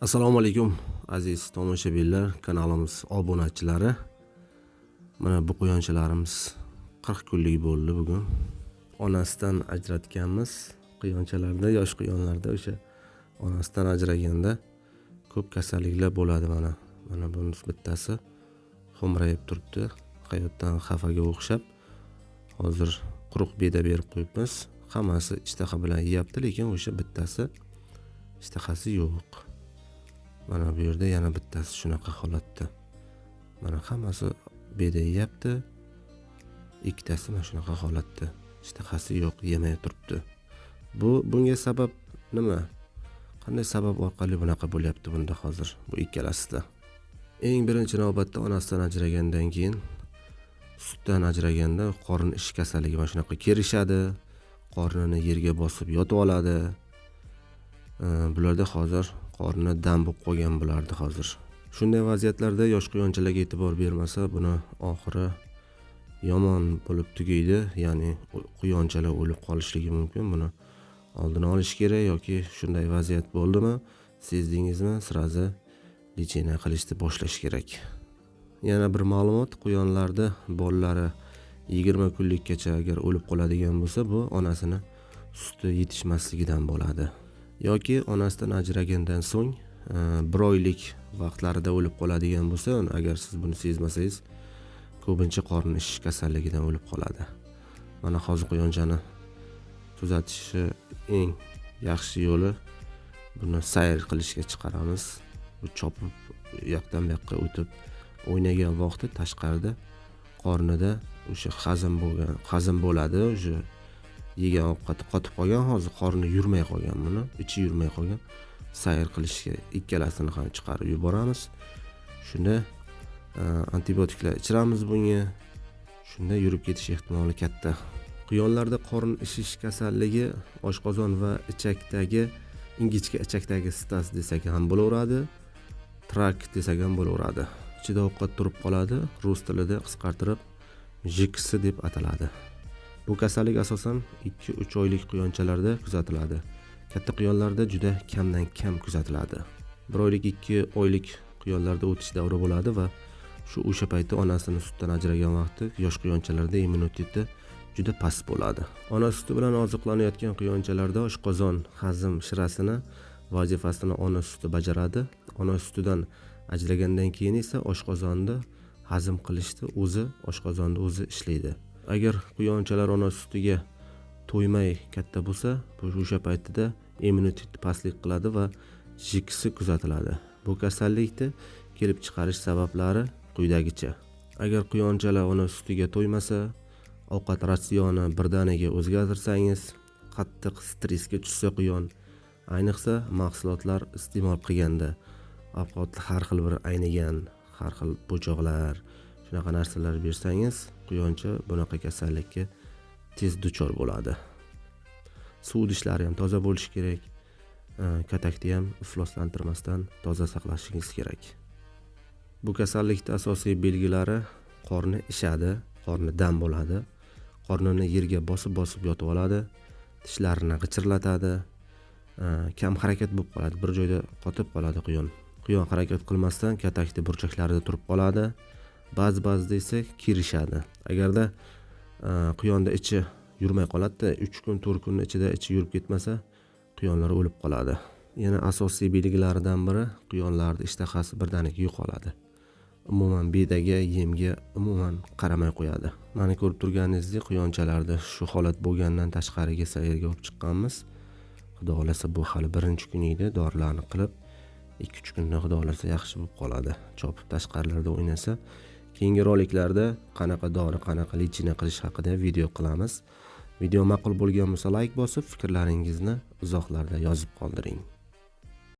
Assalomu alaykum aziz tomoshabinlar, kanalimiz obunachilari. Mana bu quyonchalarimiz 40 kunlik bo'ldi bugun. Onasidan ajratganmiz. Quyonchalarda, yosh quyonlarda o'sha onasidan ajraganda ko'p kasalliklar bo'ladi mana. Mana bunisi bittasi xo'mrayib turibdi. Hayotdan xafaga o'xshab. Hozir quruq beda berib qo'yibmiz. Hammasi ishtaha bilan yeyapti, lekin o'sha bittasi ishtahasi yo'q. Mana bu yerda yana bittasi shunaqa holatda. Mana hammasi beda yeyapti. Ikkitasi mana shunaqa holatda. Ishtahasi yo'q, yemay turibdi. Bunga sabab nima? Qanday sabab orqali bunaqa bo'lyapti bunda hozir bu ikkalasida? Eng birinchi navbatda onasidan ajragandan keyin sutdan ajraganda qorin ish kasalligi mana shunaqa kerishadi. Qornini yerga bosib yotib oladi. Bularda hozir qorni dam bo'lib qolgan bo'lardi hozir. Shunday vaziyatlarda yosh quyonchalarga e'tibor bermasa, buni oxiri yomon bo'lib tugaydi, ya'ni quyonchalar o'lib qolishligi mumkin. Buni oldini olish kerak yoki shunday vaziyat bo'ldimi, sezdingizmi, sirazi lecheniya qilishni boshlash kerak. Yana bir ma'lumot, quyonlarda bolalari 20 kunlikkacha agar o'lib qoladigan bo'lsa, bu onasini suti yetishmasligidan bo'ladi. Yoki onasidan ajragandan so'ng 1 oylik vaqtlarida o'lib qoladigan bo'lsa, agar siz buni sezmasangiz, ko'pincha qorin ish kasalligidan o'lib qoladi. Mana hozir quyonchani tuzatishni eng yaxshi yo'li buni sayr qilishga chiqaramiz. Bu chopib, yoqdan bu yoqqa o'tib o'ynagan vaqtda tashqarida qornida o'sha hazm bo'ladi, o'sha yegan ovqati qotib qolgan, hozir qorni yurmay qolgan, buni ichi yurmay qolgan. Sayr qilishga ikkalasini ham chiqarib yuboramiz. Shunda antibiotiklar ichiramiz bunga. Shunda yurib ketish ehtimoli katta. Quyonlarda qorin ishish kasalligi oshqozon va ichakdagi ingichka ichakdagi stas desak ham bo'laveradi, trak desak ham bo'laveradi. Ichida ovqat turib qoladi, rus tilida qisqartirib JKS deb ataladi. Bu kasallik asosan 2-3 oylik quyonchalarda kuzatiladi. Katta quyonlarda juda kamdan kam kuzatiladi. 1 oylik, 2 oylik quyonlarda o'tish davri bo'ladi va o'sha paytda onasini sutdan ajragan vaqtda yosh quyonchalarda immuniteti juda past bo'ladi. Ona suti bilan oziqlanayotgan quyonchalarda oshqozon hazm shirasini vazifasini ona suti bajaradi. Ona sutidan ajragandan keyin esa oshqozonni hazm qilishni oshqozonda o'zi ishlaydi. Agar quyonchalar ona sutiga to'ymay katta bo'lsa, o'sha paytda immunitet pastlik qiladi va JKS kuzatiladi. Bu kasallikni kelib chiqarish sabablari quyidagicha. Agar quyonchalar ona sutiga to'ymasa, ovqat ratsioni birdaniga o'zgartirsangiz, qattiq stressga tushsa quyon, ayniqsa mahsulotlar iste'mol qilganda, ovqatni har xil bir aynigan, har xil po'choqlar, shunaqa narsalar bersangiz, quyoncha bunaqa kasallikka tez duchor bo'ladi. Suv idishlari ham toza bo'lishi kerak. Katakni ham ifloslantirmasdan toza saqlashingiz kerak. Bu kasallikning asosiy belgilari qorni ishadi, qorni dam bo'ladi, qornini yerga bosib yotib oladi, tishlarini g'ichirlatadi, kam harakat bo'lib qoladi, bir joyda qotib qoladi quyon. Quyon harakat qilmasdan katakni burchaklarida turib qoladi. Ba'zida esa kirishadi. Agarda quyonda ichi yurmay qoladi, 3 kun, 4 kun ichida ichi yurib ketmasa, quyonlar o'lib qoladi. Yana asosiy belgilaridan biri quyonlarda ishtahasi birdaniga yo'qoladi. Umuman bedaga, yemga umuman qaramay qo'yadi. Mana ko'rib turganingizdek, quyonchalarda shu holat bo'lgandan tashqariga sayrga olib chiqqanmiz. Xudo xolasa bu hali birinchi kun edi, dorilarni qilib 2-3 kunda xudo xolasa yaxshi bo'lib qoladi. Chopib tashqarilarda o'ynasa, keyingi roliklarda qanaqa dori, qanaqa lecheniya qilish haqida video qilamiz. Video ma'qul bo'lgan bo'lsa like bosib, fikrlaringizni izohlarda yozib qoldiring.